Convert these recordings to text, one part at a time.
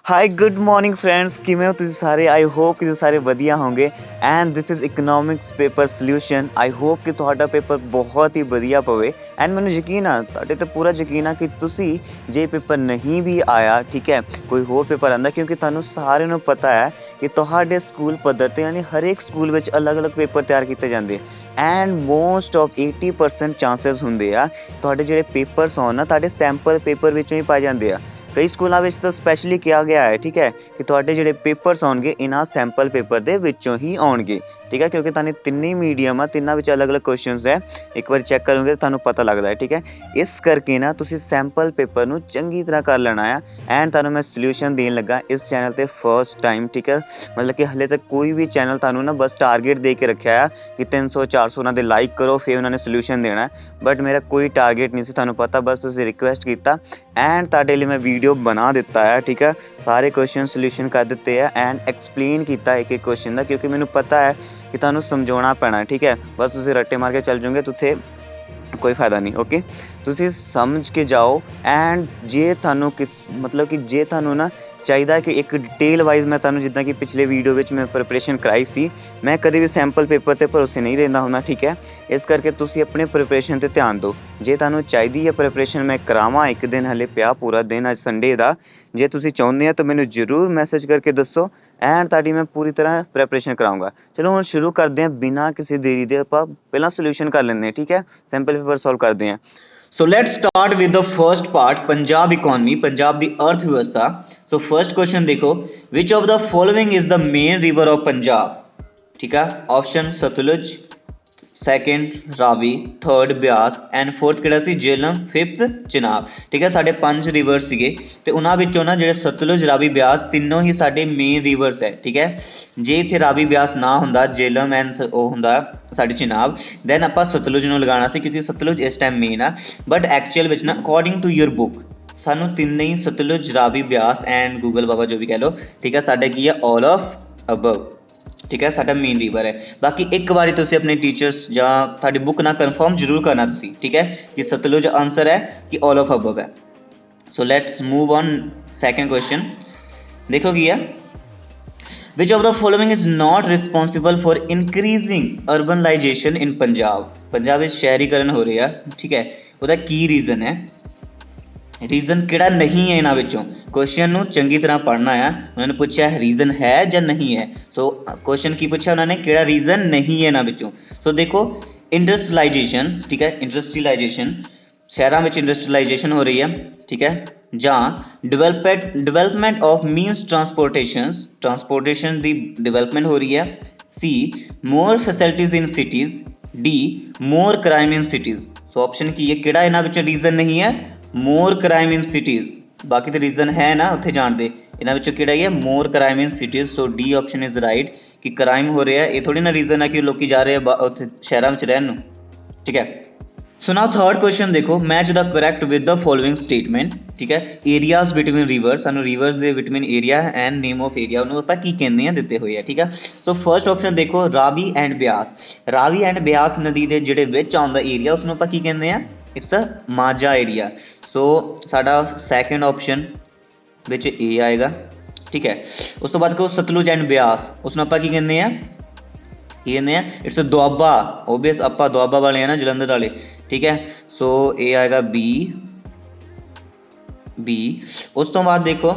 Hi good morning friends, किमें हो तुसीं सारे। आई होप कि तुसीं सारे वधिया होंगे and this is economics paper solution. I hope कि ਤੁਹਾਡਾ ਪੇਪਰ ਬਹੁਤ ਹੀ ਵਧੀਆ ਪਵੇ ਐਂਡ ਮੈਨੂੰ ਯਕੀਨ ਆ, ਤੁਹਾਡੇ ਤੇ ਪੂਰਾ ਯਕੀਨ ਆ ਕਿ ਤੁਸੀਂ ਜੇ ਪੇਪਰ ਨਹੀਂ ਵੀ ਆਇਆ, ਠੀਕ ਹੈ, ਕੋਈ ਹੋਰ ਪੇਪਰ ਆਉਂਦਾ, ਕਿਉਂਕਿ ਤੁਹਾਨੂੰ ਸਾਰਿਆਂ ਨੂੰ ਪਤਾ ਹੈ ਕਿ ਤੁਹਾਡੇ ਸਕੂਲ ਪੱਧਰ ਤੇ ਯਾਨੀ ਹਰੇਕ ਸਕੂਲ ਵਿੱਚ ਅਲੱਗ-ਅਲੱਗ ਪੇਪਰ ਤਿਆਰ ਕੀਤੇ ਜਾਂਦੇ ਐਂਡ ਮੋਸਟ ਆਫ 80% ਚਾਂਸਸ ਹੁੰਦੇ ਆ ਤੁਹਾਡੇ ਜਿਹੜੇ ਪੇਪਰਸ ਹੋਣ ਨਾ ਤੁਹਾਡੇ ਸੈਂਪਲ ਪੇਪਰ ਵਿੱਚੋਂ ਹੀ ਪਾਏ ਜਾਂਦੇ ਆ। ਕਈ ਸਕੂਲਾਂ ਵਿੱਚ ਤਾਂ ਸਪੈਸ਼ਲੀ ਕਿਹਾ ਗਿਆ ਹੈ, ਠੀਕ ਹੈ, ਕਿ ਤੁਹਾਡੇ ਜਿਹੜੇ ਪੇਪਰਸ ਆਉਣਗੇ ਇਹਨਾਂ ਸੈਂਪਲ ਪੇਪਰ ਦੇ ਵਿੱਚੋਂ ਹੀ ਆਉਣਗੇ, ਠੀਕ ਹੈ, ਕਿਉਂਕਿ ਤੁਹਾਨੂੰ ਤਿੰਨੇ ਮੀਡੀਅਮ ਆ, ਤਿੰਨਾਂ ਵਿੱਚ ਅਲੱਗ-ਅਲੱਗ ਕੁਐਸਚਨਸ ਹੈ। ਇੱਕ ਵਾਰ ਚੈੱਕ ਕਰੋਗੇ ਤੁਹਾਨੂੰ ਪਤਾ ਲੱਗਦਾ ਹੈ, ਠੀਕ ਹੈ। ਇਸ ਕਰਕੇ ਨਾ ਤੁਸੀਂ ਸੈਂਪਲ ਪੇਪਰ ਨੂੰ ਚੰਗੀ ਤਰ੍ਹਾਂ ਕਰ ਲੈਣਾ ਆ ਐਂਡ ਤੁਹਾਨੂੰ ਮੈਂ ਸੋਲਿਊਸ਼ਨ ਦੇਣ ਲੱਗਾ ਇਸ ਚੈਨਲ ਤੇ ਫਸਟ ਟਾਈਮ, ਠੀਕ ਹੈ। ਮਤਲਬ ਕਿ ਹਲੇ ਤੱਕ ਕੋਈ ਵੀ ਚੈਨਲ ਤੁਹਾਨੂੰ ਨਾ ਬਸ ਟਾਰਗੇਟ ਦੇ ਕੇ ਰੱਖਿਆ ਆ ਕਿ 300-400 ਉਹਨਾਂ ਦੇ ਲਾਈਕ ਕਰੋ ਫਿਰ ਉਹਨਾਂ ਨੇ ਸੋਲਿਊਸ਼ਨ ਦੇਣਾ, ਬਟ ਮੇਰਾ ਕੋਈ ਟਾਰਗੇਟ ਨਹੀਂ ਸੀ, ਤੁਹਾਨੂੰ ਪਤਾ, ਬਸ ਤੁਸੀਂ ਰਿਕੁਐਸਟ ਕੀਤਾ ਐਂਡ ਤੁਹਾਡੇ ਲਈ ਮੈਂ ਵੀਡੀਓ ਬਣਾ ਦਿੱਤਾ ਹੈ, ਠੀਕ ਹੈ। ਸਾਰੇ ਕੁਐਸਚਨ ਸੋਲਿਊਸ਼ਨ ਕਰ ਦਿੱਤੇ ਆ ਐਂਡ ਐਕਸਪਲੇਨ ਕੀਤਾ ਇੱਕ ਇੱਕ ਕੁਐਸਚਨ ਦਾ, ਕਿਉਂਕਿ ਮੈਨੂੰ ਪਤਾ ਹੈ ਕਿ ਤੁਹਾਨੂੰ ਸਮਝਾਉਣਾ ਪੈਣਾ, ਠੀਕ ਹੈ। ਬਸ ਤੁਸੀਂ ਰੱਟੇ ਮਾਰ ਕੇ ਚੱਲ ਜਾਓਗੇ ਤਾਂ ਉੱਥੇ ਕੋਈ ਫਾਇਦਾ ਨਹੀਂ। ਓਕੇ, ਤੁਸੀਂ ਸਮਝ ਕੇ ਜਾਓ ਐਂਡ ਜੇ ਤੁਹਾਨੂੰ ਮਤਲਬ ਕਿ ਜੇ ਤੁਹਾਨੂੰ ਨਾ ਚਾਹੀਦਾ ਕਿ ਇੱਕ ਡਿਟੇਲ ਵਾਈਜ਼ ਮੈਂ ਤੁਹਾਨੂੰ, ਜਿੱਦਾਂ ਕਿ ਪਿਛਲੇ ਵੀਡੀਓ ਵਿੱਚ ਮੈਂ ਪ੍ਰੈਪਰੇਸ਼ਨ ਕਰਾਈ ਸੀ, ਮੈਂ ਕਦੇ ਵੀ ਸੈਂਪਲ ਪੇਪਰ 'ਤੇ ਭਰੋਸੇ ਨਹੀਂ ਰਹਿੰਦਾ ਹੁੰਦਾ, ਠੀਕ ਹੈ। ਇਸ ਕਰਕੇ ਤੁਸੀਂ ਆਪਣੇ ਪ੍ਰੈਪਰੇਸ਼ਨ 'ਤੇ ਧਿਆਨ ਦਿਓ। ਜੇ ਤੁਹਾਨੂੰ ਚਾਹੀਦੀ ਹੈ ਪ੍ਰੈਪਰੇਸ਼ਨ ਮੈਂ ਕਰਾਵਾਂ, ਇੱਕ ਦਿਨ ਹਲੇ ਪਿਆ ਪੂਰਾ ਦਿਨ, ਅੱਜ ਸੰਡੇ ਦਾ, ਜੇ ਤੁਸੀਂ ਚਾਹੁੰਦੇ ਆ ਤਾਂ ਮੈਨੂੰ ਜ਼ਰੂਰ ਮੈਸੇਜ ਕਰਕੇ ਦੱਸੋ ਐਂਡ ਤੁਹਾਡੀ ਮੈਂ ਪੂਰੀ ਤਰ੍ਹਾਂ ਪ੍ਰੈਪਰੇਸ਼ਨ ਕਰਾਊਂਗਾ। ਚਲੋ ਹੁਣ ਸ਼ੁਰੂ ਕਰਦੇ ਹਾਂ ਬਿਨਾਂ ਕਿਸੇ ਦੇਰੀ ਦੇ। ਆਪਾਂ ਪਹਿਲਾਂ ਸੋਲਿਊਸ਼ਨ ਕਰ ਲੈਂਦੇ ਹਾਂ, ਠੀਕ ਹੈ, ਸੈਂਪਲ ਪੇਪਰ ਸੋਲਵ ਕਰਦੇ ਹਾਂ। So let's start with the first part, Punjab economy, Punjab ਦੀ अर्थ व्यवस्था। So first question देखो, which of the following is the main river of Punjab? ठीक है, option Sutlej, second Ravi, third Beas and fourth ਕਿਹੜਾ ਸੀ, Jhelum, fifth Chenab. ਠੀਕ ਹੈ, ਸਾਡੇ 5 ਰਿਵਰ ਸੀਗੇ ਤੇ ਉਹਨਾਂ ਵਿੱਚੋਂ ਨਾ ਜਿਹੜੇ ਸਤਲੁਜ, ਰਾਵੀ, ਬਿਆਸ ਤਿੰਨੋਂ ਹੀ ਸਾਡੇ ਮੇਨ ਰਿਵਰਸ ਹੈ, ਠੀਕ ਹੈ। ਜੇ ਇੱਥੇ ਰਾਵੀ ਬਿਆਸ ਨਾ ਹੁੰਦਾ, ਜੇਹਲਮ ਐਂਡ ਉਹ ਹੁੰਦਾ ਸਾਡੇ ਚਨਾਬ, ਦੈਨ ਆਪਾਂ ਸਤਲੁਜ ਨੂੰ ਲਗਾਉਣਾ ਸੀ ਕਿਉਂਕਿ ਸਤਲੁਜ ਇਸ ਟਾਈਮ ਮੇਨ ਆ। ਬਟ ਐਕਚੁਅਲ ਵਿੱਚ ਨਾ ਅਕੋਰਡਿੰਗ ਟੂ ਯੂਰ ਬੁੱਕ ਸਾਨੂੰ ਤਿੰਨੇ ਹੀ ਸਤਲੁਜ, ਰਾਵੀ, ਬਿਆਸ ਐਂਡ ਗੂਗਲ ਬਾਬਾ ਜੋ ਵੀ ਕਹਿ ਲਓ, ਠੀਕ ਹੈ, ਸਾਡਾ ਕੀ ਹੈ, ਆਲ ਆਫ ਅਬਵ, ठीक है, साडा मेन रिवर है। बाकी एक बार तुसीं अपने टीचर्स जां तुहाडी बुक नाल कन्फर्म जरूर करना तुसीं, ठीक है, कि सतलुज आंसर है कि ऑल ऑफ अबव है। So let's move on second question. देखो की है, which of the following is not responsible for increasing urbanization in Punjab. Punjab में शहरीकरण हो रहा है, ठीक है, ਉਹਦਾ ਕੀ ਰੀਜ਼ਨ ਹੈ, ਰੀਜ਼ਨ ਕਿਹੜਾ ਨਹੀਂ ਹੈ ਇਹਨਾਂ ਵਿੱਚੋਂ। ਕੁਐਸਚਨ ਨੂੰ ਚੰਗੀ ਤਰ੍ਹਾਂ ਪੜ੍ਹਨਾ ਆ। ਉਹਨਾਂ ਨੇ ਪੁੱਛਿਆ ਰੀਜ਼ਨ ਹੈ ਜਾਂ ਨਹੀਂ ਹੈ। ਸੋ ਕੁਐਸਚਨ ਕੀ ਪੁੱਛਿਆ ਉਹਨਾਂ ਨੇ, ਕਿਹੜਾ ਰੀਜ਼ਨ ਨਹੀਂ ਹੈ ਇਹਨਾਂ ਵਿੱਚੋਂ। ਸੋ ਦੇਖੋ, ਇੰਡਸਟਰੀਲਾਈਜੇਸ਼ਨ, ਠੀਕ ਹੈ, ਇੰਡਸਟਰੀਲਾਈਜੇਸ਼ਨ, ਸ਼ਹਿਰਾਂ ਵਿੱਚ ਇੰਡਸਟਰੀਲਾਈਜੇਸ਼ਨ ਹੋ ਰਹੀ ਹੈ, ਠੀਕ ਹੈ, ਜਾਂ development of means transportation the development ਹੋ ਰਹੀ ਹੈ। ਸੀ, ਮੋਰ facilities in cities. D, more crime in cities. So option ਕੀ ਹੈ, ਕਿਹੜਾ ਇਹਨਾਂ ਵਿੱਚੋਂ ਰੀਜ਼ਨ ਨਹੀਂ ਹੈ, ਮੋਰ ਕ੍ਰਾਈਮ ਇਨ ਸਿਟੀਜ਼। ਬਾਕੀ ਤਾਂ ਰੀਜ਼ਨ ਹੈ ਨਾ ਉੱਥੇ ਜਾਣ ਦੇ, ਇਹਨਾਂ ਵਿੱਚੋਂ ਕਿਹੜਾ ਹੀ ਹੈ, more crime in cities. So D option is right ਕਿ ਕ੍ਰਾਈਮ ਹੋ ਰਿਹਾ, ਇਹ ਥੋੜੀ ਨਾ ਰੀਜ਼ਨ ਹੈ ਕਿ ਲੋਕੀ ਜਾ ਰਹੇ ਆ ਉੱਥੇ ਸ਼ਹਿਰਾਂ ਵਿੱਚ ਰਹਿਣ ਨੂੰ, ਠੀਕ ਹੈ। ਸੋ ਨਾਓ ਥਰਡ ਕੁਐਸਚਨ ਦੇਖੋ, match the correct with the following statement, ਠੀਕ ਹੈ। ਏਰੀਆਜ਼ ਬਿਟਵੀਨ ਰਿਵਰਸ, ਸਾਨੂੰ ਰਿਵਰਸ ਦੇ between area and name of area ਉਹਨੂੰ ਆਪਾਂ ਕੀ ਕਹਿੰਦੇ ਆ ਦਿੱਤੇ ਹੋਏ ਆ, ਠੀਕ ਹੈ। ਸੋ ਫਰਸਟ ਆਪਸ਼ਨ ਦੇਖੋ, ਰਾਵੀ ਐਂਡ ਬਿਆਸ। ਰਾਵੀ ਐਂਡ ਬਿਆਸ ਨਦੀ ਦੇ ਜਿਹੜੇ ਵਿੱਚ ਆਉਂਦਾ ਏਰੀਆ ਉਸਨੂੰ ਆਪਾਂ ਕੀ ਕਹਿੰਦੇ ਆ, ਇਟਸ ਅ ਮਾਝਾ ਏਰੀਆ। ਸੋ ਸਾਡਾ ਸੈਕਿੰਡ ਆਪਸ਼ਨ ਵਿੱਚ ਏ ਆਏਗਾ, ਠੀਕ ਹੈ। ਉਸ ਤੋਂ ਬਾਅਦ ਕਹੋ ਸਤਲੁਜ ਐਂਡ ਬਿਆਸ, ਉਸਨੂੰ ਆਪਾਂ ਕੀ ਕਹਿੰਦੇ ਆ, ਕੀ ਕਹਿੰਦੇ ਆ, ਇਟਸ ਦੁਆਬਾ। ਓਬੀਅਸ ਆਪਾਂ ਦੁਆਬਾ ਵਾਲੇ ਆ ਨਾ, ਜਲੰਧਰ ਵਾਲੇ, ਠੀਕ ਹੈ। ਸੋ ਇਹ ਆਏਗਾ ਬੀ। ਉਸ ਤੋਂ ਬਾਅਦ ਦੇਖੋ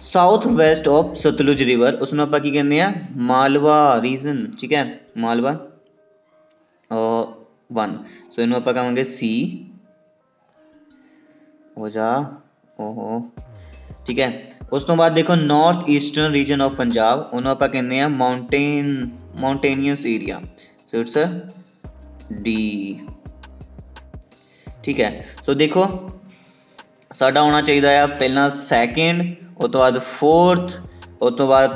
south West of Sutlej river, ਉਸਨੂੰ ਆਪਾਂ ਕੀ ਕਹਿੰਦੇ ਆ, ਮਾਲਵਾ ਰੀਜਨ, ਠੀਕ ਹੈ, ਮਾਲਵਾ 1। ਸੋ ਇਹਨੂੰ ਆਪਾਂ ਕਹਾਂਗੇ ਸੀ ਹੋ ਜਾ, ਓਹੋ, ਠੀਕ ਹੈ। ਉਸ ਤੋਂ ਬਾਅਦ ਦੇਖੋ north eastern region of Punjab, ਉਹਨੂੰ ਆਪਾਂ ਕਹਿੰਦੇ ਆ mountainous area. So it's D, ਠੀਕ ਹੈ। ਸੋ ਦੇਖੋ ਸਾਡਾ ਆਉਣਾ ਚਾਹੀਦਾ ਆ ਪਹਿਲਾਂ ਸੈਕਿੰਡ, ਉਸ ਤੋਂ ਬਾਅਦ ਫੋਰਥ, ਉਸ ਤੋਂ ਬਾਅਦ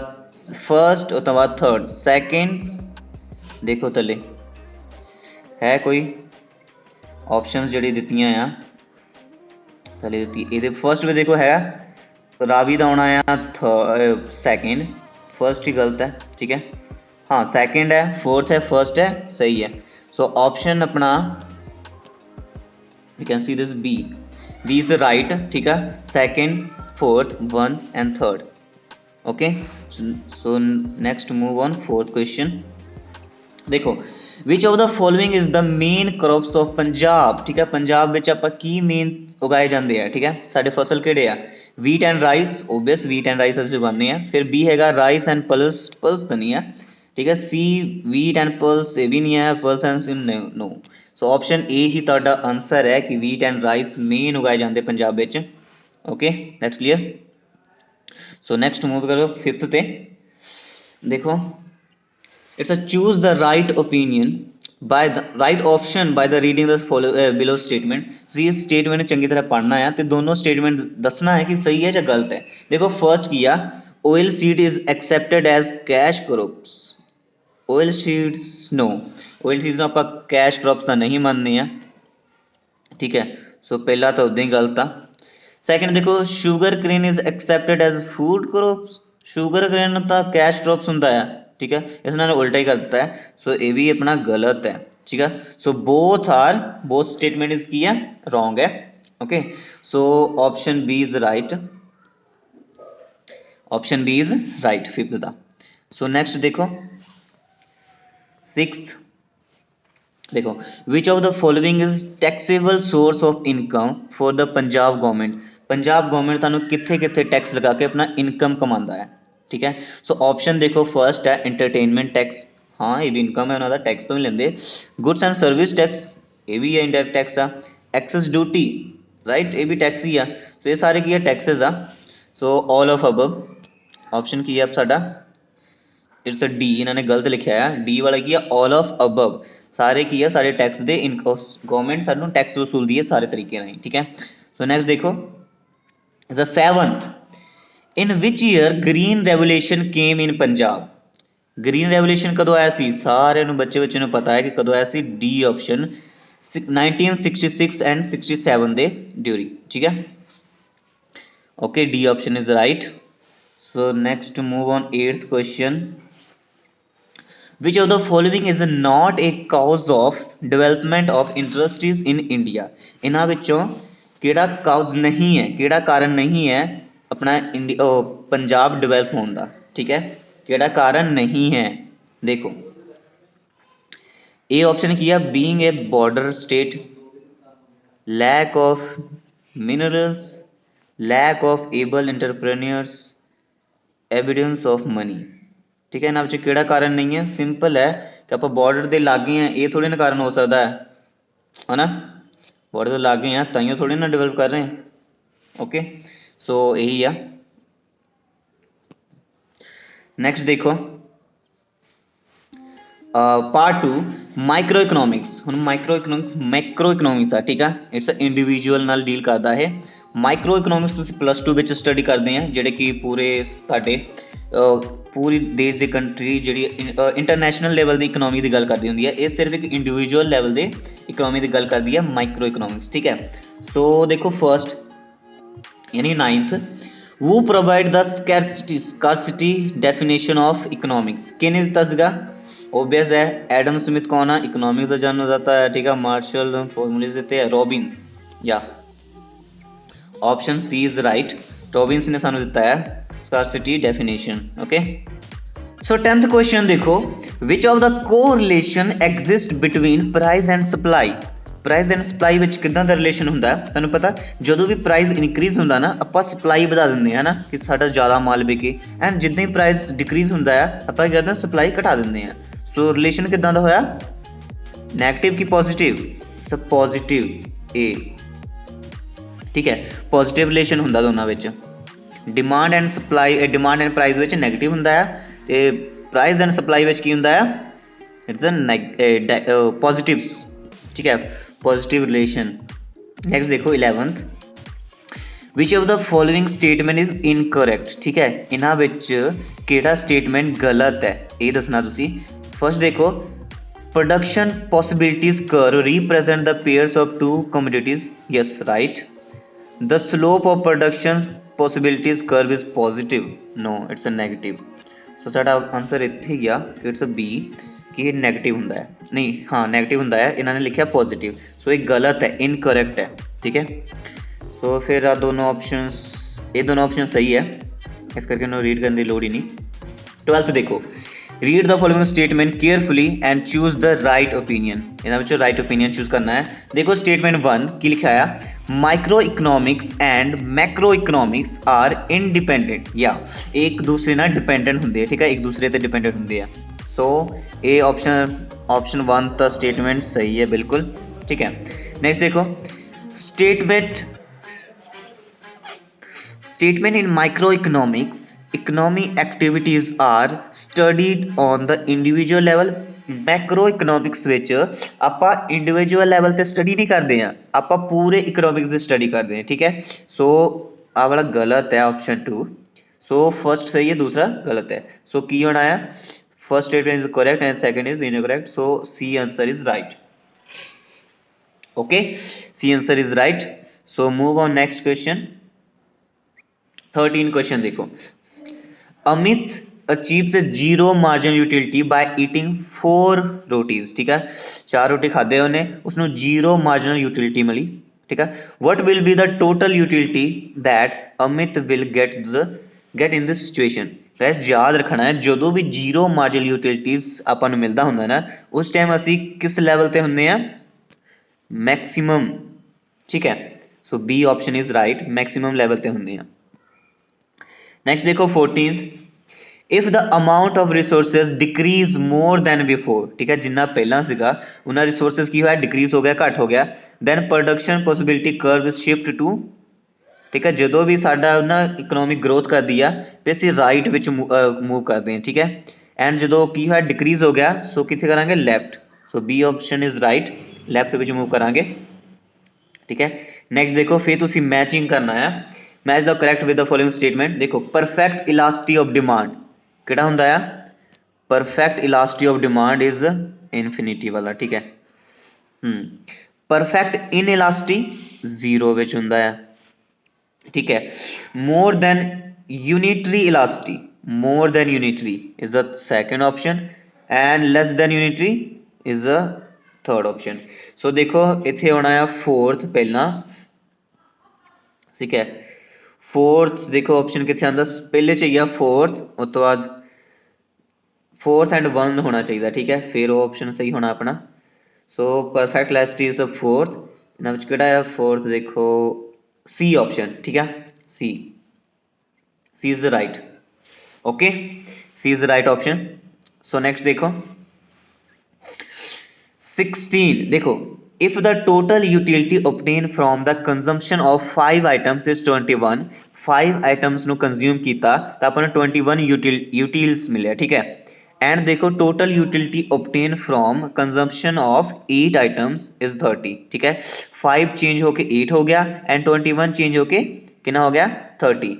ਫਸਟ, ਉਸ ਤੋਂ ਬਾਅਦ ਥਰਡ। ਸੈਕਿੰਡ ਦੇਖੋ ਥੱਲੇ ਹੈ ਕੋਈ ਆਪਸ਼ਨਸ ਜਿਹੜੀ ਦਿੱਤੀਆਂ ਆ ਥੱਲੇ ਦਿੱਤੀ, ਇਹਦੇ ਫਸਟ ਵਿੱਚ ਦੇਖੋ ਹੈ ਰਾਵੀ ਦਾ ਆਉਣਾ ਆ ਸੈਕਿੰਡ, फर्स्ट ही गलत है, ठीक है, हाँ सेकंड है, फोर्थ है, फर्स्ट है, सही है। सो ऑप्शन अपना you can see this B is right, ठीक है, second, fourth, one and third, okay. So next move on fourth question. देखो which of the following is the main crops of Punjab, ठीक है। पंजाब विच आपां की मेन उगाए जाते हैं, ठीक है। साडे फसल किहड़े आ, wheat and rice, obvious wheat and rice असीं उगाने हैं। फिर बी हैगा राइस एंड पल्स, पल्स तो नहीं है, ठीक है। सी वीट एंड पल्स, ये भी नहीं है, pulse and no. So option A ही तुहाडा आंसर है कि वीट एंड राइस मेन उगाए जाते पंजाब विच। Okay that's clear. So next move करो फिफ्थ ते। देखो it's a choose the right opinion by the right option by the reading the follow below statement। ਤੁਸੀਂ ਇਸ statement ਨੂੰ ਚੰਗੀ ਤਰ੍ਹਾਂ ਪੜ੍ਹਨਾ ਹੈ ਤੇ ਦੋਨੋਂ statement ਦੱਸਣਾ ਹੈ ਕਿ ਸਹੀ ਹੈ ਜਾਂ ਗਲਤ ਹੈ। ਦੇਖੋ ਫਰਸਟ ਕੀ ਆ, oil seed is accepted as cash crops। oil seeds no, oil seeds ਨੂੰ ਆਪਾਂ cash crops ਤਾਂ ਨਹੀਂ ਮੰਨਦੇ ਆ, ਠੀਕ ਹੈ। ਸੋ ਪਹਿਲਾ ਤਾਂ ਉਦਾਂ ਹੀ ਗਲਤ ਆ। ਸੈਕੰਡ ਦੇਖੋ sugar cane is accepted as food crops, sugar cane ਤਾਂ ਕੈਸ਼ ਕ੍ਰੋਪਸ ਹੁੰਦਾ ਆ, ठीक है। इस ने उल्टा ही कर दिता है, सो ये भी अपना गलत है, ठीक है। सो बोथ स्टेटमेंट इज की है रॉन्ग है। Okay so option B is right, option B is right fifth का। सो नेक्स्ट देखो सिक्स्थ। देखो which of the following is taxable source of income for the Punjab government. Punjab government तुहानू कित्थे कित्थे tax लगा के अपना इनकम कमांदा है, ठीक है। सो ऑप्शन देखो फर्स्ट है एंटरटेनमेंट टैक्स, हाँ ये भी इनकम है उन्होंने, टैक्स तो नहीं लेंदे। गुड्स एंड सर्विस टैक्स, ये भी है इंडायरेक्ट टैक्स आ। एक्सेस ड्यूटी राइट, ये भी टैक्स ही आ। सो ये सारे की है टैक्सेस आ। So all of above, option की है अब साडा इट्स डी, इन्होंने गलत लिखा है, डी वाला की है ऑल ऑफ अबव, सारे की है सारे टैक्स दे गवर्नमेंट सानू टैक्स वसूलदी है सारे तरीके नाल, ठीक है। सो नेक्स्ट देखो the seventh, in which year green revolution came in Punjab. Green revolution कदों आया सी, सारे बच्चे बच्चे पता है कि कदों आया सी, डी ऑप्शन 1966 एंड 67 दे ड्यूरिंग, ठीक है। Okay D option is right. So next move on eighth question. Which of the following is not a cause of development of industries in India. इन्हां विचों किहड़ा काउज नहीं है, किहड़ा कारण नहीं है अपना पंजाब डिवेलप होने का, ठीक है। किहड़ा कारण नहीं है, देखो ए ऑप्शन की है being a border state, lack of minerals, lack of able entrepreneurs, evidence of money, ठीक है। इन्हां विच किहड़ा कारण नहीं है, सिंपल है कि आप बॉर्डर के लागे हैं, ये थोड़े ना कारण हो सकता है ना, बॉर्डर के लागे हैं ताइयों थोड़े ना डिवेलप कर रहे हैं। ओके सो यही है। नेक्स्ट देखो पार्ट टू माइक्रो इकोनॉमिक्स। हुण माइक्रो इकोनॉमिक्स मैक्रो इकोनॉमिक्स है, ठीक है। इट्स इंडिविजुअल नाल डील करता है। माइक्रो इकोनॉमिक्स तुसीं प्लस टू विच स्टडी करते हैं, जिहड़े कि पूरे साडे पूरी देश की कंट्री जी इंटरनेशनल लैवल की इकोनॉमी की गल करती होंगी है, ये सिर्फ एक इंडिविजुअल लैवल की इकोनॉमी की गल करती है माइक्रो इकोनॉमिक्स, ठीक है। सो देखो फर्स्ट यानी नाइन्थ, वो provide the scarcity definition of economics, किने दिता सीगा, ओबीएस है एडम स्मिथ कौन है, इकोनॉमिक्स का जन्मदाता है, ठीक है। मार्शल फॉर्मूलेस देते हैं रॉबिन्स, या option C is right, Robbins ने सानू दिता है scarcity definition. Okay so 10th question देखो, which of the correlation exist between price and supply. Price and supply विच किदां दा रिलेशन हुंदा है, तुहानू पता जदों भी प्राइस इनक्रीज हुंदा ना आपां सप्लाई वधा दिंदे हैं ना कि साडा ज़्यादा माल बिके, एंड जिद्दां ही प्राइस डिक्रीज हुंदा है आपां की करदे सप्लाई घटा दिंदे हैं। सो रिलेशन किदां दा होया, नैगेटिव की पॉजिटिव, सब पॉजिटिव ए, ठीक है। पॉजिटिव रिलेशन हुंदा दोनों विच, demand and supply demand and price विच नैगेटिव हुंदा है, ते प्राइस एंड सप्लाई विच की हुंदा है इट्स अ पॉजिटिव्स, ठीक है, पॉजिटिव रिलेशन। नेक्स्ट देखो 11th, which of the following statement is incorrect, ठीक है। इन्हां विच किहड़ा स्टेटमेंट गलत है ये दसना तुसी। फर्स्ट देखो production possibilities curve represent the pairs of two commodities, yes right. The slope of production possibilities curve is positive, no it's a negative. So साडा आंसर इत्थे ही आ इट्स अ बी कि नेगेटिव हुंदा है, नहीं हाँ नेगेटिव हुंदा है, इन्होंने लिखा पॉजिटिव, सो ये गलत है, इनकरैक्ट है, ठीक है। सो फिर दोनों ऑप्शंस, ये दोनों ऑप्शन सही है। इस करके उन्होंने रीड करने की लोड़ ही नहीं। 12th देखो, read the following statement carefully and choose the right opinion. ਇਹਨਾਂ ਵਿੱਚੋਂ ਰਾਈਟ ਓਪੀਨੀਅਨ ਚੂਜ਼ ਕਰਨਾ ਹੈ। ਦੇਖੋ ਸਟੇਟਮੈਂਟ 1 ਕੀ ਲਿਖਿਆ ਆ, micro economics and macro economics are independent, ਜਾਂ ਇੱਕ ਦੂਸਰੇ ਨਾਲ ਡਿਪੈਂਡੈਂਟ ਹੁੰਦੇ ਆ, ਠੀਕ ਹੈ, ਇੱਕ ਦੂਸਰੇ ਤੇ ਡਿਪੈਂਡੈਂਟ ਹੁੰਦੇ ਆ। ਸੋ ਇਹ ऑप्शन 1 ਤਾਂ स्टेटमेंट सही है बिल्कुल, ठीक है। नेक्स्ट देखो, statement in micro economics, economic activities are studied on the individual level। Macro economics ਵਿੱਚ ਆਪਾਂ ਇੰਡੀਵਿਜੂਅਲ ਲੈਵਲ ਤੇ ਸਟੱਡੀ ਨਹੀਂ ਕਰਦੇ ਆ, ਆਪਾਂ ਪੂਰੇ ਇਕਨੋਮਿਕਸ ਦੀ ਸਟੱਡੀ ਕਰਦੇ ਆ, ਠੀਕ ਹੈ। ਸੋ ਆ ਵਾਲਾ ਗਲਤ ਹੈ ऑप्शन 2। सो फर्स्ट सही है, दूसरा गलत है। सो की होना है, first statement is correct and second is incorrect. So C answer is right. Okay, C answer is right. So move on next question. 13 question देखो, Amit achieves zero marginal utility by eating 4 rotis, ठीक है, 4 रोटी खादे उन्हें, उसको जीरो मार्जिनल यूटिलिटी मिली, ठीक है। What will be the total utility that Amit will get in this situation. Gas याद रखना है, जो भी जीरो मार्जिनल यूटिलिटीज अपन मिलता होंगे ना, उस टाइम असी किस लैवल ते होंगे हैं, मैक्सिमम, ठीक है। So B option is right, maximum level ते होंगे हैं। नेक्स्ट देखो 14th, if the amount of resources decrease more than before, ठीक है, जिन्ना पहला सीगा उन्ना रिसोर्सेज की होया डिक्रीज हो गया, घट हो गया, then production possibility curve is shift to, ठीक है, जो भी साडा ना इकोनॉमिक ग्रोथ कर दी है तो असीं राइट विच मूव करते हैं, ठीक है। एंड जो की होया डिक्रीज हो गया, सो कित्थे करांगे, left. So B option is right, left विच मूव करांगे, ठीक है। नैक्सट देखो, फिर तुसीं मैचिंग करना है, match the correct with the following statement. देखो परफेक्ट इलास्टिसिटी ऑफ डिमांड किहड़ा हुंदा है, perfect elasticity of demand is infinity वाला, ठीक है। परफेक्ट इन इलास्टिसिटी जीरो विच हुंदा है, ठीक है। More than unitary elasticity, more than unitary is the second option, and less than unitary is the third option. So देखो इत्थे होना है फोर्थ पहला, ठीक है। फोर्थ देखो ऑप्शन कितने आंदा, पहले चाहिए फोर्थ, उस तो बाद फोर्थ एंड 1 होना चाहिए, ठीक है, फिर वो ऑप्शन सही होना अपना। So perfect elasticity is fourth, इन्हां विच किहड़ा है फोर्थ, देखो सी ऑप्शन, ठीक है, C is the right. Okay, C is the right option. So next देखो 16, देखो if the total utility obtained from the consumption of 5 items is 21, 5 items ਨੂੰ consume ਕੀਤਾ ਤਾਂ ਆਪਾਂ ਨੂੰ 21 utils ਮਿਲਿਆ, ठीक है। and देखो total utility obtained from consumption of 8 items is 30, ठीक है। 5 चेंज होके 8 हो गया एंड 21 चेंज होके कितना हो गया, 30।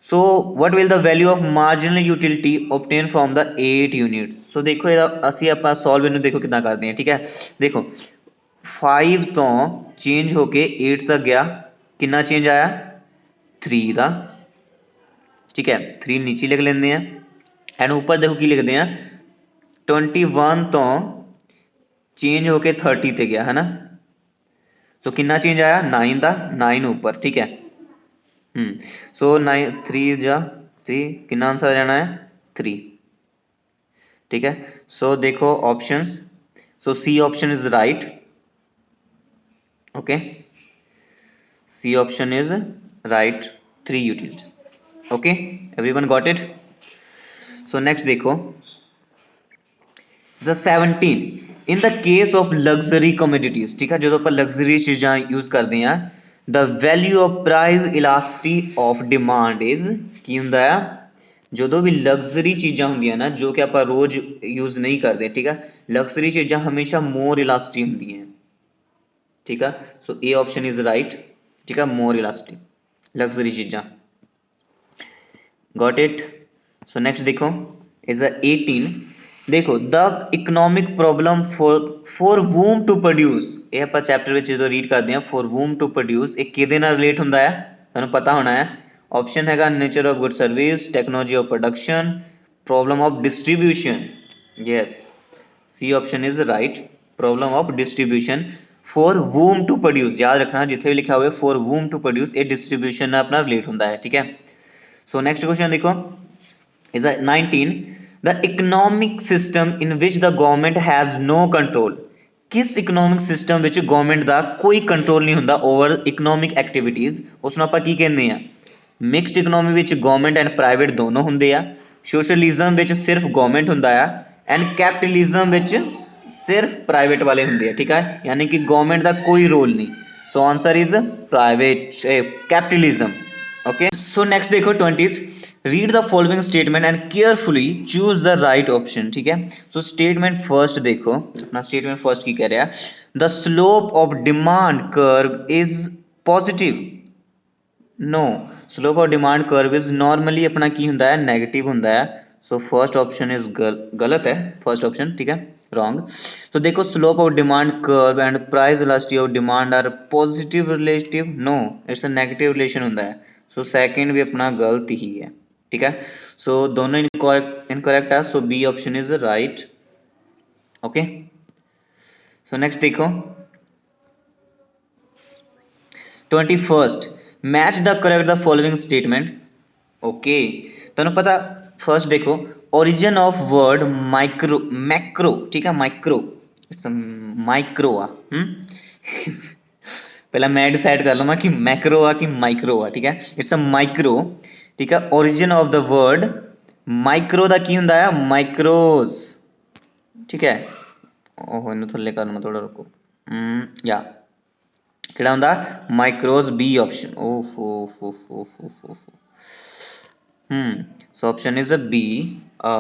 सो what will the value of marginal utility obtained from the 8 units। सो देखो ਅਸੀਂ ਆਪਾਂ ਸੋਲਵ ਇਹਨੂੰ ਦੇਖੋ ਕਿਦਾਂ ਕਰਦੇ ਹਾਂ, ठीक है। देखो 5 तो चेंज होके 8 तक गया, कितना चेंज आया, 3 का, ठीक है, 3 नीचे लिख लेंगे हैं, एंड ऊपर देखो की लिखते हैं 21 तो चेंज होके 30 ते गया, है ना। सो कितना चेंज आया, 9 का, 9 ऊपर, ठीक है। सो 9 3 जा 3, कितना आंसर आ जाना है, 3, ठीक है। सो देखो options, so C option is right, okay, C option is right, 3 utils। okay, everyone got it। so next देखो the 17, in the case of luxury commodities, ठीक है, जो अपन luxury चीज़ां यूज करते हैं, the value of price elasticity of demand is की हुंदा है, जो भी लग्जरी चीज़ां होंदियां ना, जो कि आप रोज यूज नहीं करते, ठीक है, लग्जरी चीज़ां हमेशा मोर इलास्टिक होंदी हैं, ठीक है। So A option is right, ठीक है, मोर इलास्टिक लग्जरी चीज़ां, गॉट इट। सो नेक्स्ट देखो इज 18, देखो the economic problem for whom to produce, ये आप चैप्टर में जो रीड करते हैं, फॉर वूम टू प्रोड्यूस एक किहदे नाल रिलेट हुंदा है, तुहानूं पता होना है। ऑप्शन हैगा nature of good service, technology of production, problem of distribution, yes, C option is right, problem of distribution for whom to produce. याद रखना जिथे भी लिखा हुआ है फॉर वूम टू प्रोड्यूस, ये डिस्ट्रीब्यूशन अपना रिलेट होंदा है, ठीक है। सो नेक्स्ट क्वेश्चन देखो is 19 the economic system in which the government has no control. किस इकोनॉमिक सिस्टम विच गवर्नमेंट का कोई कंट्रोल नहीं हुंदा ओवर इकोनॉमिक एक्टिविटीज़, उसनूं आपां की कहंदे आ? मिक्सड इकोनॉमी विच गवर्नमेंट एंड प्राइवेट दोनों हुंदे आ, सोशलिज्म विच सिर्फ गवर्नमेंट हुंदा आ, एंड कैपिटलिज्म विच सिर्फ प्राइवेट वाले हुंदे आ। ठीक है, यानी कि गवर्नमेंट का कोई रोल नहीं। So answer is private capitalism. Okay, so next देखो 20th read the following statement and carefully choose the right option. ठीक है, सो स्टेटमेंट फर्स्ट देखो, अपना स्टेटमेंट फर्स्ट की कह रहा है the slope of demand curve is positive. No, slope of demand curve is normally अपना की हुंदा है नेगेटिव हुंदा है। सो फर्स्ट ऑप्शन इज गलत है, फर्स्ट ऑप्शन। ठीक है, रॉन्ग। तो देखो slope of demand curve and price elasticity of demand are positive relative. No, it's a negative relation होता है। सो सेकंड भी अपना गलत ही है। ठीक है, सो दोनों इनकरेक्ट है। So B option is right. Okay, so next देखो 21st match the correct the following statement. Okay, तुहानू पता फर्स्ट देखो origin of word micro macro. ठीक है, माइक्रो इट्स माइक्रो आ पहला मैं डिसाइड कर लवां कि मैक्रो आ कि माइक्रो आ। ठीक है, इट्स अ माइक्रो। ठीक है, origin of the word micro का की हुंदा है माइक्रोज। ठीक है, ओह इनू थल्ले कर मैं थोड़ा रुको या ਕਿਹੜਾ ਹੁੰਦਾ ਮਾਈਕਰੋਜ਼ बी ऑप्शन। ओहो हो so option is B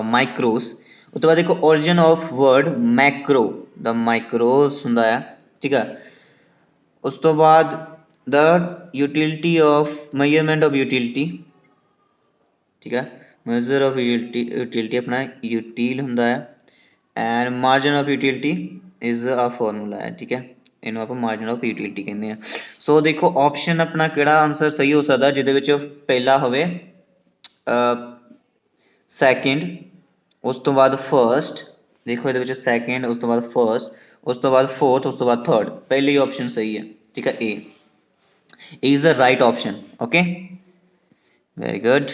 micros. ਉਸ ਤੋਂ ਬਾਅਦ देखो origin of word macro the micros ਹੁੰਦਾ ਹੈ। ठीक है, ਉਸ ਤੋਂ ਬਾਅਦ the utility of measurement of utility। ठीक है, measure of utility अपना util ਹੁੰਦਾ है and margin of utility is a formula है। ठीक है, ਇਹਨੂੰ ਆਪਾਂ ਮਾਰਜਨ ਆਫ ਯੂਟਿਲਿਟੀ ਕਹਿੰਦੇ ਆ। ਸੋ ਦੇਖੋ ਆਪਸ਼ਨ ਆਪਣਾ ਕਿਹੜਾ ਆਨਸਰ ਸਹੀ ਹੋ ਸਕਦਾ ਜਿਹਦੇ ਵਿੱਚ ਪਹਿਲਾ ਹੋਵੇ ਸੈਕਿੰਡ, ਉਸ ਤੋਂ ਬਾਅਦ ਫਰਸਟ। ਦੇਖੋ ਇਹਦੇ ਵਿੱਚ ਸੈਕਿੰਡ, ਉਸ ਤੋਂ ਬਾਅਦ ਫਰਸਟ, ਉਸ ਤੋਂ ਬਾਅਦ ਫੋਰਥ, ਉਸ ਤੋਂ ਬਾਅਦ ਥਰਡ। ਪਹਿਲੀ ਆਪਸ਼ਨ ਸਹੀ ਹੈ। ਠੀਕ ਹੈ, ਏ is the right option. Okay, very good,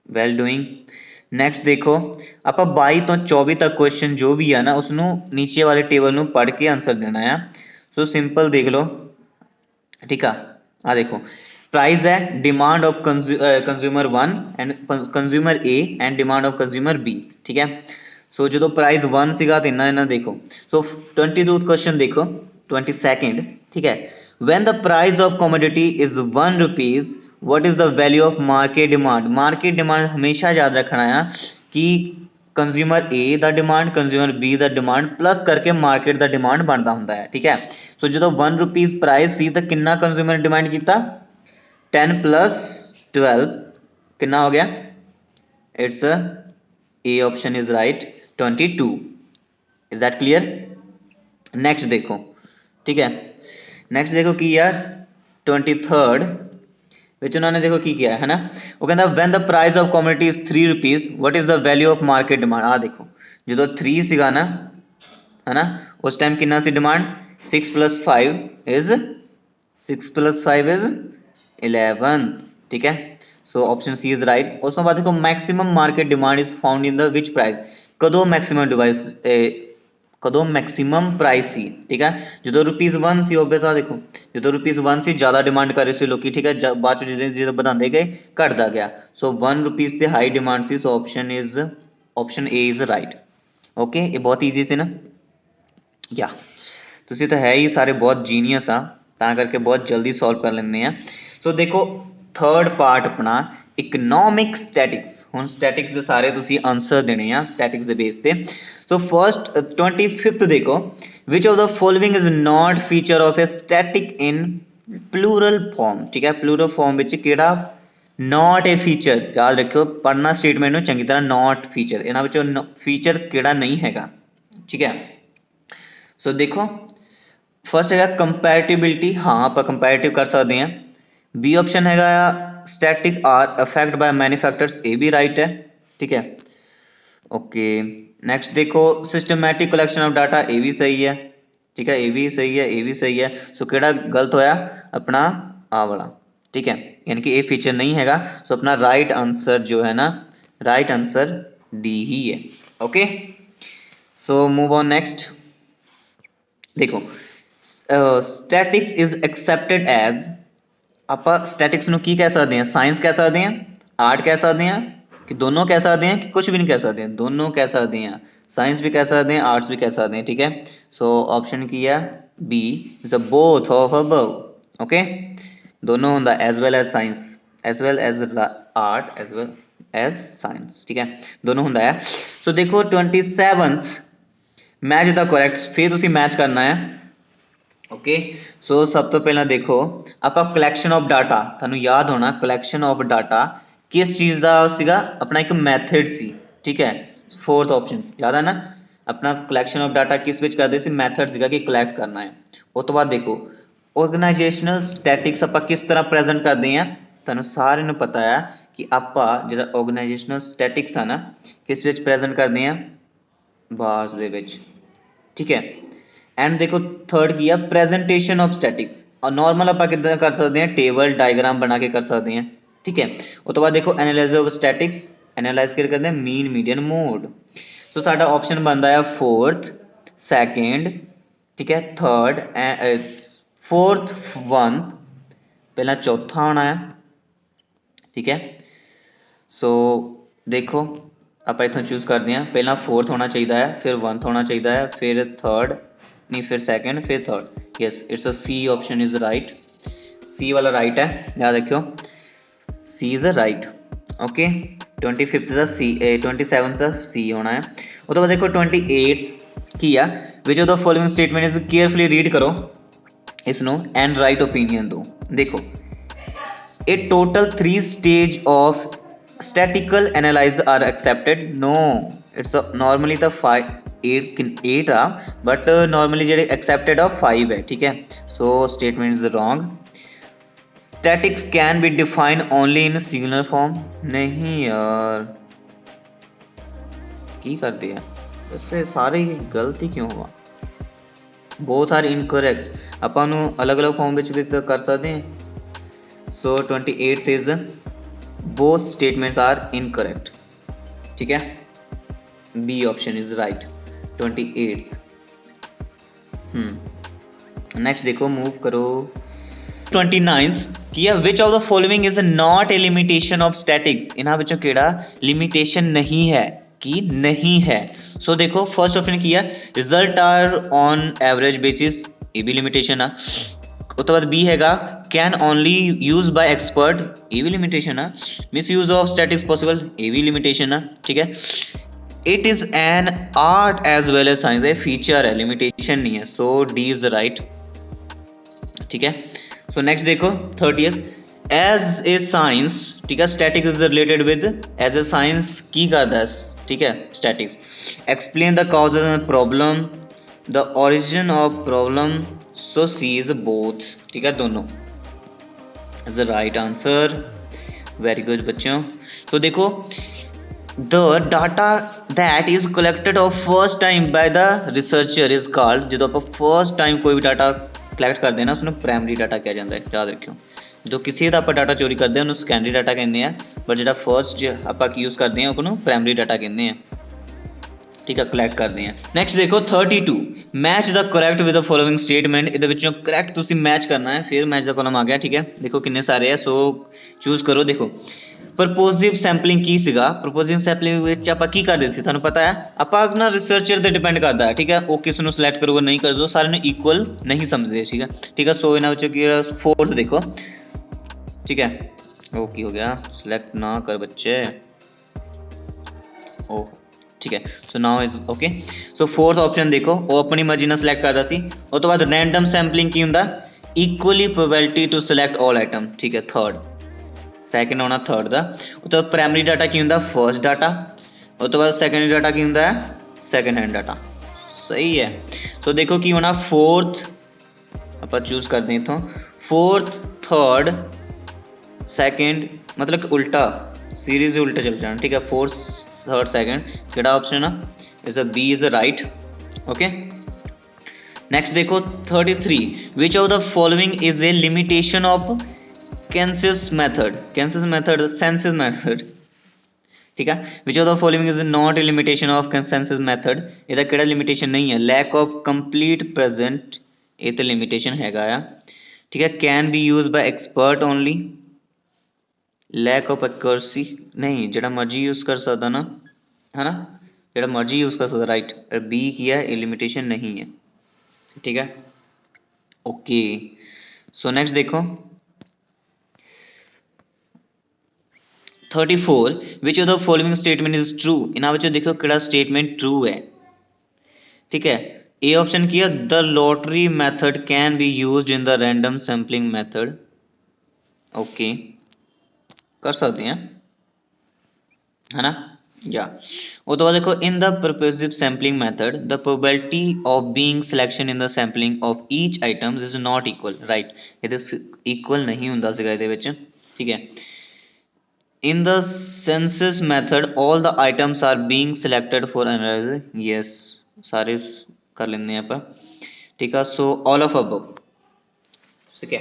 well doing. Next ਦੇਖੋ ਆਪਾਂ 22 ਤੋਂ 24 ਤੱਕ क्वेश्चन जो भी है ना उसनों नीचे वाले टेबल ਨੂੰ पढ़ के आंसर देना है। सो सिंपल देख लो। ठीक है, आ देखो प्राइस है demand of consumer 1 and consumer A and demand of consumer B. ठीक है, सो जो प्राइस 1 ਸੀਗਾ ਤੇ ਇਹਨਾਂ देखो। सो 22th क्वेश्चन देखो 22nd। ठीक है, when the price of commodity is 1 rupees what is the value of market demand। market demand हमेशा याद रखना है कि कंज्यूमर ए का डिमांड कंज्यूमर बी का डिमांड प्लस करके मार्केट का डिमांड बनता होंगे है। ठीक है, सो जो 1 रुपीज़ प्राइस सी तो कितना कंज्यूमर डिमांड किया 10 + 12 कितना हो गया। It's a option is right 22। Is that clear. Next देखो। ठीक है, नेक्स्ट देखो की यार 23rd विच उन्होंने देखो की किया है ना, वो कहता when the price of commodity is 3 rupees what is the value of market demand. आ देखो जो 3 ਸੀਗਾ ना है ना उस टाइम कितना सी डिमांड 6 + 5 इज 6 + 5 इज 11। ठीक है, so option C is right. उस तो बाद देखो maximum market demand is found in the which price. कदों मैक्सिमम डिवाइस कदों मैक्सिमम प्राइस सी। ठीक है, जो ₹1 सी ओबवियस आ देखो जो ₹1 सी ज़्यादा डिमांड कर रहे थे लोग। ठीक है, बाद जो बढ़ाते गए घटता गया। सो 1 रुपीज़ से हाई डिमांड सी। So option A is right. Okay, ये बहुत ईजी से ना या तुसी तो है ही सारे बहुत जीनियस आ ਤਾਂ करके बहुत जल्दी सॉल्व कर लेंगे हैं। सो देखो थर्ड पार्ट अपना इकनॉमिक स्टैटिक्स। हुण स्टैटिक्स के सारे तुसी आंसर देने हैं स्टैटिक्स के बेस पे। सो फर्स्ट 25th देखो which of the following is not feature of a static in plural form. ठीक है, प्लूरल फॉर्म विच किहड़ा नॉट ए फीचर। याद रखियो पढ़ना स्टेटमेंट नूं चंगी तरह नॉट फीचर इन्हां विचों फीचर किहड़ा नहीं हैगा। ठीक है, सो देखो फर्स्ट है कंपैरेटिबिलिटी। हाँ आप कंपैरेटिव कर सकते हैं। बी ऑप्शन है static are affect by many factors. A भी राइट है। ठीक है, ओके नेक्स्ट देखो systematic collection of data. A भी सही है। ठीक है, ए भी सही है, ए भी सही है। सो केड़ा गलत होया अपना आ वाला ठीक है, यानी कि ए फीचर नहीं हैगा। सो अपना राइट आंसर जो है ना, राइट आंसर डी ही है। Okay, so move on next. देखो स्टैटिक्स इज एक्सेप्टेड एज, ਆਪਾਂ ਸਟੈਟਿਕਸ ਨੂੰ ਕੀ ਕਹਿ ਸਕਦੇ ਹਾਂ? ਸਾਇੰਸ ਕਹਿ ਸਕਦੇ ਹਾਂ, ਆਰਟ ਕਹਿ ਸਕਦੇ ਹਾਂ, ਕਿ ਦੋਨੋਂ ਕਹਿ ਸਕਦੇ ਹਾਂ, ਕਿ ਕੁਝ ਵੀ ਨਹੀਂ ਕਹਿ ਸਕਦੇ? ਦੋਨੋਂ ਕਹਿ ਸਕਦੇ ਹਾਂ, ਸਾਇੰਸ ਵੀ ਕਹਿ ਸਕਦੇ ਹਾਂ, ਆਰਟਸ ਵੀ ਕਹਿ ਸਕਦੇ ਹਾਂ। ਠੀਕ ਹੈ, ਸੋ ਆਪਸ਼ਨ ਕੀ ਹੈ? B is a both of above. Okay, ਦੋਨੋਂ ਹੁੰਦਾ, as well as science, as well as art, as well as science. ਠੀਕ ਹੈ, ਦੋਨੋਂ ਹੁੰਦਾ ਹੈ। ਸੋ ਦੇਖੋ 27th ਮੈਚ ਦਾ ਕਰੈਕਟ, ਫਿਰ ਤੁਸੀਂ ਮੈਚ ਕਰਨਾ ਹੈ। ਓਕੇ, ਸੋ ਸਭ ਤੋਂ ਪਹਿਲਾਂ ਦੇਖੋ ਆਪਾਂ ਕਲੈਕਸ਼ਨ ਆਫ ਡਾਟਾ, ਤੁਹਾਨੂੰ ਯਾਦ ਹੋਣਾ ਕਲੈਕਸ਼ਨ ਆਫ ਡਾਟਾ ਕਿਸ ਚੀਜ਼ ਦਾ ਸੀਗਾ? ਆਪਣਾ ਇੱਕ ਮੈਥਡ ਸੀ। ਠੀਕ ਹੈ, ਫੋਰਥ ਆਪਸ਼ਨ ਯਾਦ ਹੈ ਨਾ, ਆਪਣਾ ਕਲੈਕਸ਼ਨ ਆਫ ਡਾਟਾ ਕਿਸ ਵਿੱਚ ਕਰਦੇ ਸੀ? ਮੈਥਡ ਸੀਗਾ ਕਿ ਕਲੈਕਟ ਕਰਨਾ ਹੈ। ਉਸ ਤੋਂ ਬਾਅਦ ਦੇਖੋ ਆਰਗੇਨਾਈਜੇਸ਼ਨਲ ਸਟੈਟਿਕਸ ਆਪਾਂ ਕਿਸ ਤਰ੍ਹਾਂ ਪ੍ਰੈਜ਼ੈਂਟ ਕਰਦੇ ਹਾਂ? ਤੁਹਾਨੂੰ ਸਾਰਿਆਂ ਨੂੰ ਪਤਾ ਹੈ ਕਿ ਆਪਾਂ ਜਿਹੜਾ ਆਰਗੇਨਾਈਜੇਸ਼ਨਲ ਸਟੈਟਿਕਸ ਆ ਨਾ, ਕਿਸ ਵਿੱਚ ਪ੍ਰੈਜ਼ੈਂਟ ਕਰਦੇ ਹਾਂ? ਬਾਰਸ ਦੇ ਵਿੱਚ। ਠੀਕ ਹੈ, ਐਂਡ ਦੇਖੋ ਥਰਡ ਕੀ ਆ? Presentation of statics. ਨॉर्मल ਆਪਾਂ ਕਿੱਦਾਂ ਕਰ ਸਕਦੇ ਹਾਂ? ਟੇਬਲ ਡਾਇਗਰਾਮ ਬਣਾ ਕੇ ਕਰ ਸਕਦੇ ਹਾਂ। ਠੀਕ ਹੈ, ਉਸ ਤੋਂ ਬਾਅਦ ਦੇਖੋ ਐਨਾਲਾਈਜ਼ ਆਫ ਸਟੈਟਿਕਸ, ਐਨਾਲਾਈਜ਼ ਕਰ ਕਰਦੇ ਹਾਂ ਮੀਨ ਮੀਡੀਅਨ ਮੋਡ। ਸੋ ਸਾਡਾ ਆਪਸ਼ਨ ਬਣਦਾ ਹੈ ਫੋਰਥ, ਸੈਕਿੰਡ, ਠੀਕ ਹੈ, ਥਰਡ, ਫੋਰਥ, ਵਨ, ਪਹਿਲਾਂ ਚੌਥਾ ਆਉਣਾ ਹੈ। ਠੀਕ ਹੈ, ਸੋ ਦੇਖੋ ਆਪਾਂ ਇੱਥੋਂ ਚੂਜ਼ ਕਰਦੇ ਹਾਂ, ਪਹਿਲਾਂ ਫੋਰਥ ਹੋਣਾ ਚਾਹੀਦਾ ਹੈ, ਫਿਰ ਵਨਥ ਹੋਣਾ ਚਾਹੀਦਾ ਹੈ, ਫਿਰ ਥਰਡ नहीं, फिर सेकंड, फिर third. Yes, it's a C option is right. C वाला राइट है, याद रखियो, C is a right. Okay, 25th का सी, 27th का सी होना है। उसके बाद देखो 28th की आ, which of the following statement is, carefully read करो इसनों एंड राइट ओपीनियन दो। देखो A total 3 stage of statistical analysis are accepted? No, it's normally the 8 ਆ, but normally ਜਿਹੜੇ accepted ਆ 5 ਹੈ। ਠੀਕ ਹੈ, so statement is wrong। statics can be defined only in singular form? नहीं यार, ਕੀ ਕਰਦੇ ਆ ਵੈਸੇ ਸਾਰੇ ਗਲਤ ਹੀ ਕਿਉਂ ਹੋਆ? both are incorrect, ਆਪਾਂ ਨੂੰ ਅਲੱਗ-ਅਲੱਗ ਫਾਰਮ ਵਿੱਚ ਵੀ ਤਾਂ ਕਰ ਸਕਦੇ ਹਾਂ। so 28th is both statements are incorrect। ठीक है, B option is right, 28th। Next देखो, मूव करो 29th की है, which of the following is not a limitation of statics? इन्हां विचों किहड़ा लिमिटेशन नहीं है, कि नहीं है? सो देखो फर्स्ट ऑप्शन की है, result are on average basis, ये भी लिमिटेशन है। ਉਸ ਤੋਂ ਬਾਅਦ ਬੀ ਹੈਗਾ, can only use by expert, ਇਹ ਵੀ ਲਿਮਿਟੇਸ਼ਨ ਆ। Misuse of statics possible, ਇਹ ਵੀ ਲਿਮਿਟੇਸ਼ਨ ਆ। ਠੀਕ ਹੈ, it is an art as well as science, ਇਹ ਫੀਚਰ ਹੈ, ਲਿਮਿਟੇਸ਼ਨ ਨਹੀਂ ਹੈ। So D is right. ठीक है, सो नेक्स्ट देखो 30th, एज ए साइंस, ठीक है, static is related with, as a science की करता है? ठीक है, statics explain the causes and problem, the origin of problem. So C is both. ठीक है, दोनों is the right answer. Very good बच्चों। तो देखो the data that is collected of first time by the researcher is called, जो आप first time कोई भी डाटा कलैक्ट करते हैं ना, उसमें प्राइमरी डाटा कहा जाता है। याद रखियो, जो किसी का आप डाटा चोरी करते हैं उन्होंने सैकेंडरी डाटा कहते हैं, बट जो फर्स्ट आप यूज़ करते हैं उन्होंने प्राइमरी डाटा कहते हैं। ठीक है, कलैक्ट करते हैं। नैक्सट देखो 32, match the correct with the following statement. ये करैक्ट तुम मैच करना है, फिर मैच का कॉलम आ गया। ठीक है, देखो किन्ने सारे है, सो चूज करो। देखो ਪ੍ਰਪੋਜ਼ਿਵ ਸੈਂਪਲਿੰਗ ਕੀ ਸੀਗਾ? ਪ੍ਰਪੋਜ਼ਿਵ ਸੈਂਪਲਿੰਗ ਵਿੱਚ ਆਪਾਂ ਕੀ ਕਰਦੇ ਸੀ, ਤੁਹਾਨੂੰ ਪਤਾ ਹੈ, ਆਪਾਂ ਆਪਣਾ ਰਿਸਰਚਰ ਤੇ ਡਿਪੈਂਡ ਕਰਦਾ ਹੈ। ਠੀਕ ਹੈ, ਉਹ ਕਿਸ ਨੂੰ ਸਿਲੈਕਟ ਕਰੂਗਾ, ਨਹੀਂ ਕਰੂਗਾ, ਸਾਰਿਆਂ ਨੂੰ ਇਕੁਅਲ ਨਹੀਂ ਸਮਝਦੇ। ਠੀਕ ਹੈ, ਠੀਕ ਹੈ, ਸੋ ਇਹਨਾਂ ਵਿੱਚੋਂ ਕੀ ਫੋਰਥ ਦੇਖੋ। ਠੀਕ ਹੈ, ਉਹ ਕੀ ਹੋ ਗਿਆ, ਸਿਲੈਕਟ ਨਾ ਕਰ ਬੱਚੇ। ਉਹ ठीक है, so now is okay. So fourth option देखो, वो अपनी मर्जी ਨਾਲ सिलेक्ट करता सी। उस तो बाद रैंडम सैंपलिंग की ਹੁੰਦਾ, equally probability to select all item. ठीक है, थर्ड, सैकेंड होना थर्ड ਦਾ। उस तो प्राइमरी डाटा की ਹੁੰਦਾ, फर्स्ट डाटा। उस तो बाद सैकेंडरी डाटा की ਹੁੰਦਾ, सैकेंड हैंड डाटा। सही है, सो देखो की होना फोर्थ, आप चूज करते हैं इतों फोर्थ, थर्ड, सैकेंड, मतलब कि उल्टा सीरीज उल्टा चल जाना। ठीक है, फोर्थ, थर्ड, सेकंड, केड़ा ऑप्शन है? Is a B is a right. Okay, next देखो 33, which of the following is a limitation of Consensus method ठीक है। Which of the following is not a limitation of consensus method, ਇਹਦਾ ਕਿਹੜਾ limitation नहीं है। Lack of complete present, ਇਹ ਤੇ limitation हैगा आ ठीक है। Can be use by expert only, lack of accuracy नहीं, ਜਿਹੜਾ ਮਰਜੀ यूज कर सकता ना, है ना, ਜਿਹੜਾ मर्जी यूज कर सकता राइट। बी की है, ये लिमिटेशन नहीं है ठीक है। ओके सो नेक्स्ट देखो 34 विच of the following statement is true, इन्हां विचों देखो किहड़ा स्टेटमेंट ट्रू है ठीक है। ए ऑप्शन की है the lottery method can be used in the random sampling method, okay कर सकते हैं है ना या। वो तो बाद देखो in the purposive sampling method the probability of being selection in the sampling of each items is not equal right, ये इक्वल नहीं हुंदा सीगा इहदे विच ठीक है। In the census method, all the items are being selected for analysis. Yes, सारे कर लेंगे यहाँ पर ठीक है। So all of above ठीक है,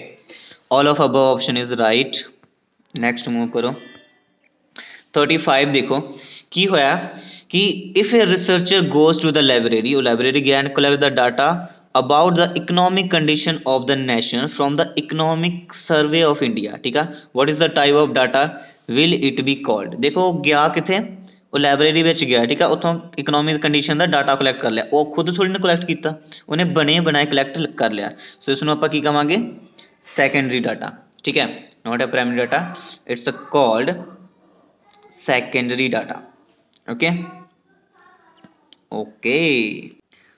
all of above option is right. Next move करो 35 देखो की होया कि if a researcher goes to the library, वो library गया and collect the data about the economic condition of the nation from the economic survey of India ठीक है। What is the type of data will it be called, देखो गया किथे, वो library ਵਿੱਚ ਗਿਆ ठीक है, ਉੱਥੋਂ ਇਕਨੋਮਿਕ ਕੰਡੀਸ਼ਨ ਦਾ ਡਾਟਾ ਕਲੈਕਟ ਕਰ ਲਿਆ। ਉਹ ਖੁਦ ਥੋੜੀ ਨਾ ਕਲੈਕਟ ਕੀਤਾ, ਉਹਨੇ ਬਣੇ ਬਣਾਏ ਕਲੈਕਟ ਕਰ ਲਿਆ। ਸੋ ਇਸ ਨੂੰ ਆਪਾਂ ਕੀ ਕਵਾਂਗੇ ਸੈਕੰਡਰੀ ਡਾਟਾ ਠੀਕ ਹੈ, not a primary data, it's called secondary data okay okay.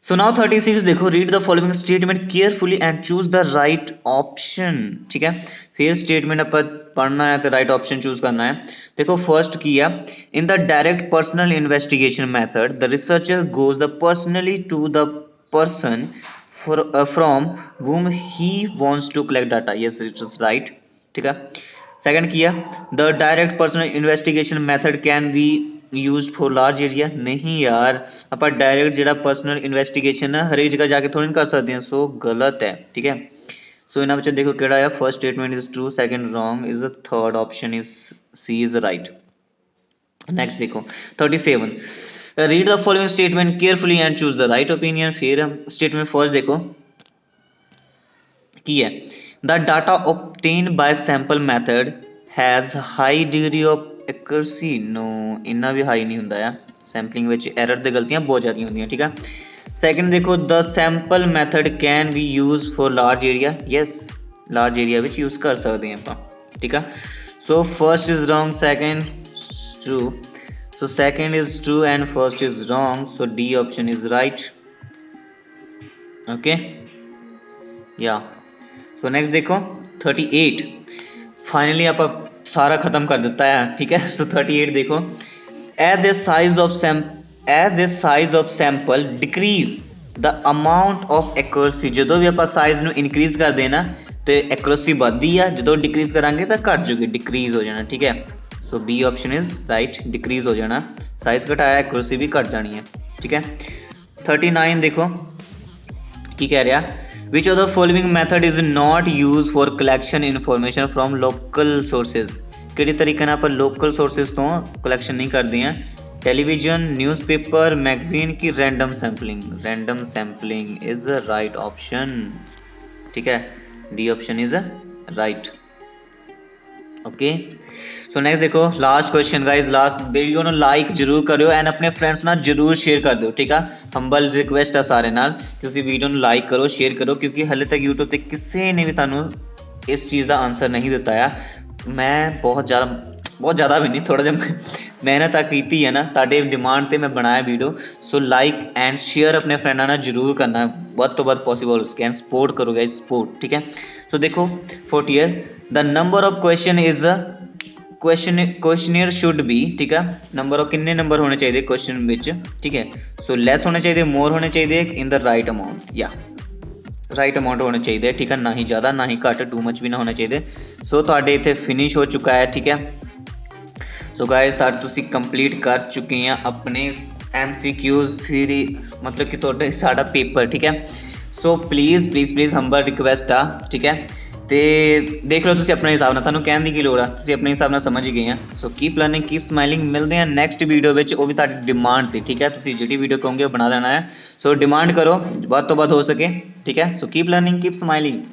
So now 36 देखो read the following statement carefully and choose the right option ठीक है। फिर स्टेटमेंट आप पढ़ना है तो राइट ऑप्शन चूज करना है। देखो फर्स्ट किया in the direct personal investigation method the researcher goes the personally to the person from whom he wants to collect data, yes it is right ठीक है। सेकंड किया the direct personal investigation method can be use for large area, नहीं यार आप direct जो personal investigation है हर एक जगह जाके थोड़ी कर सकते हैं, सो गलत है ठीक है। सो इन्होंने बच्चे देखो केड़ा है first statement is true, second wrong, is the third option is C is right. Next देखो 37 read the following statement carefully and choose the right opinion. फिर स्टेटमेंट फर्स्ट देखो की है the data obtain by sample method has high degree of accuracy, no इन्ना भी high नहीं हुंदा है, सैंपलिंग विच एरर ते गलतियां बहुत ज़्यादा होंदियां ठीक है। सेकंड देखो the sample method can be use for large area, yes large area विच यूज कर सकते हैं आप ठीक है। So first is wrong, second true, so second is true and first is wrong, so D option is right okay या। So next देखो 38 finally आप सारा खत्म कर देता है ठीक है। सो 38 देखो as a size of sample decrease the amount of accuracy, जो भी आप साइज ਨੂੰ ਇਨਕਰੀਜ਼ ਕਰਦੇ ਨਾ ਤੇ एक्यूरेसी ਵੱਧਦੀ ਆ, ਜਦੋਂ डिक्रीज करांगे तो घट जूगी, डिक्रीज हो जाना ठीक है। So B option is right, decrease हो जाना, साइज घटाया एक्यूरेसी भी घट जानी है ठीक है। 39 देखो की कह रहा which of the following method is not use for collection information from local sources, किहड़े तरीके नाल आपां लोकल सोर्सेज तो कलैक्शन नहीं करते हैं, टेलीविजन न्यूज़पेपर मैगजीन की random sampling, random sampling is right option ठीक है, D option is right okay. So next देखो last question guys, last video ਨੂੰ लाइक जरूर करो एंड अपने फ्रेंड्स ਨਾਲ जरूर शेयर कर दो ठीक है। हंबल रिक्वेस्ट है सारे नाल कि तुसीं वीडियो ਨੂੰ लाइक करो शेयर करो, क्योंकि हले तक यूट्यूब ਤੇ ਕਿਸੇ ਨੇ ਵੀ ਤੁਹਾਨੂੰ इस चीज़ का आंसर नहीं दिता है। मैं बहुत ज़्यादा भी नहीं, थोड़ा जिहा मेहनत की है ना, तुहाडे डिमांड ते मैं बनाया video. So like and share अपने फ्रेंडा नाल जरूर करना, वध तो वध पॉसिबल हो सके, सपोर्ट करो गाइज सपोर्ट ठीक है। सो देखो 40 the number of question is questionnaire should be ठीक है, नंबर ऑफ किन्ने नंबर होने चाहिए क्वेश्चन विच ठीक है। सो लैस होने चाहिए, मोर होने चाहिए, इन द राइट अमाउंट या राइट अमाउंट होने चाहिए ठीक है, ना ही ज़्यादा ना ही घट, टू मच भी ना होना चाहिए। सो तुहाडे इत्थे फिनिश हो चुका है ठीक है। सो गाइस तुसीं कंप्लीट कर चुके हैं अपने MCQ सीरी, मतलब कि तुहाडा साडा पेपर ठीक है। सो प्लीज़ हंबल रिक्वेस्ट आ ठीक है, ਤੇ ਦੇਖ ਲਓ ਤੁਸੀਂ ਆਪਣੇ ਹਿਸਾਬ ਨਾਲ, ਤੁਹਾਨੂੰ ਕਹਿਣ ਦੀ ਕੀ ਲੋੜ ਆ, ਤੁਸੀਂ ਆਪਣੇ ਹਿਸਾਬ ਨਾਲ ਸਮਝ ਹੀ ਗਏ ਆ। ਸੋ ਕੀਪ ਲਰਨਿੰਗ, ਕੀਪ ਸਮਾਈਲਿੰਗ। ਮਿਲਦੇ ਆ ਨੈਕਸਟ ਵੀਡੀਓ ਵਿੱਚ, ਉਹ ਵੀ ਤੁਹਾਡੀ ਡਿਮਾਂਡ ਤੇ, ਠੀਕ ਹੈ। ਤੁਸੀਂ ਜਿਹੜੀ ਵੀਡੀਓ ਕਹੋਗੇ ਉਹ ਬਣਾ ਦੇਣਾ ਹੈ। ਸੋ ਡਿਮਾਂਡ ਕਰੋ ਵੱਧ ਤੋਂ ਵੱਧ ਹੋ ਸਕੇ, ਠੀਕ ਹੈ। ਸੋ ਕੀਪ ਲਰਨਿੰਗ, ਕੀਪ ਸਮਾਈਲਿੰਗ।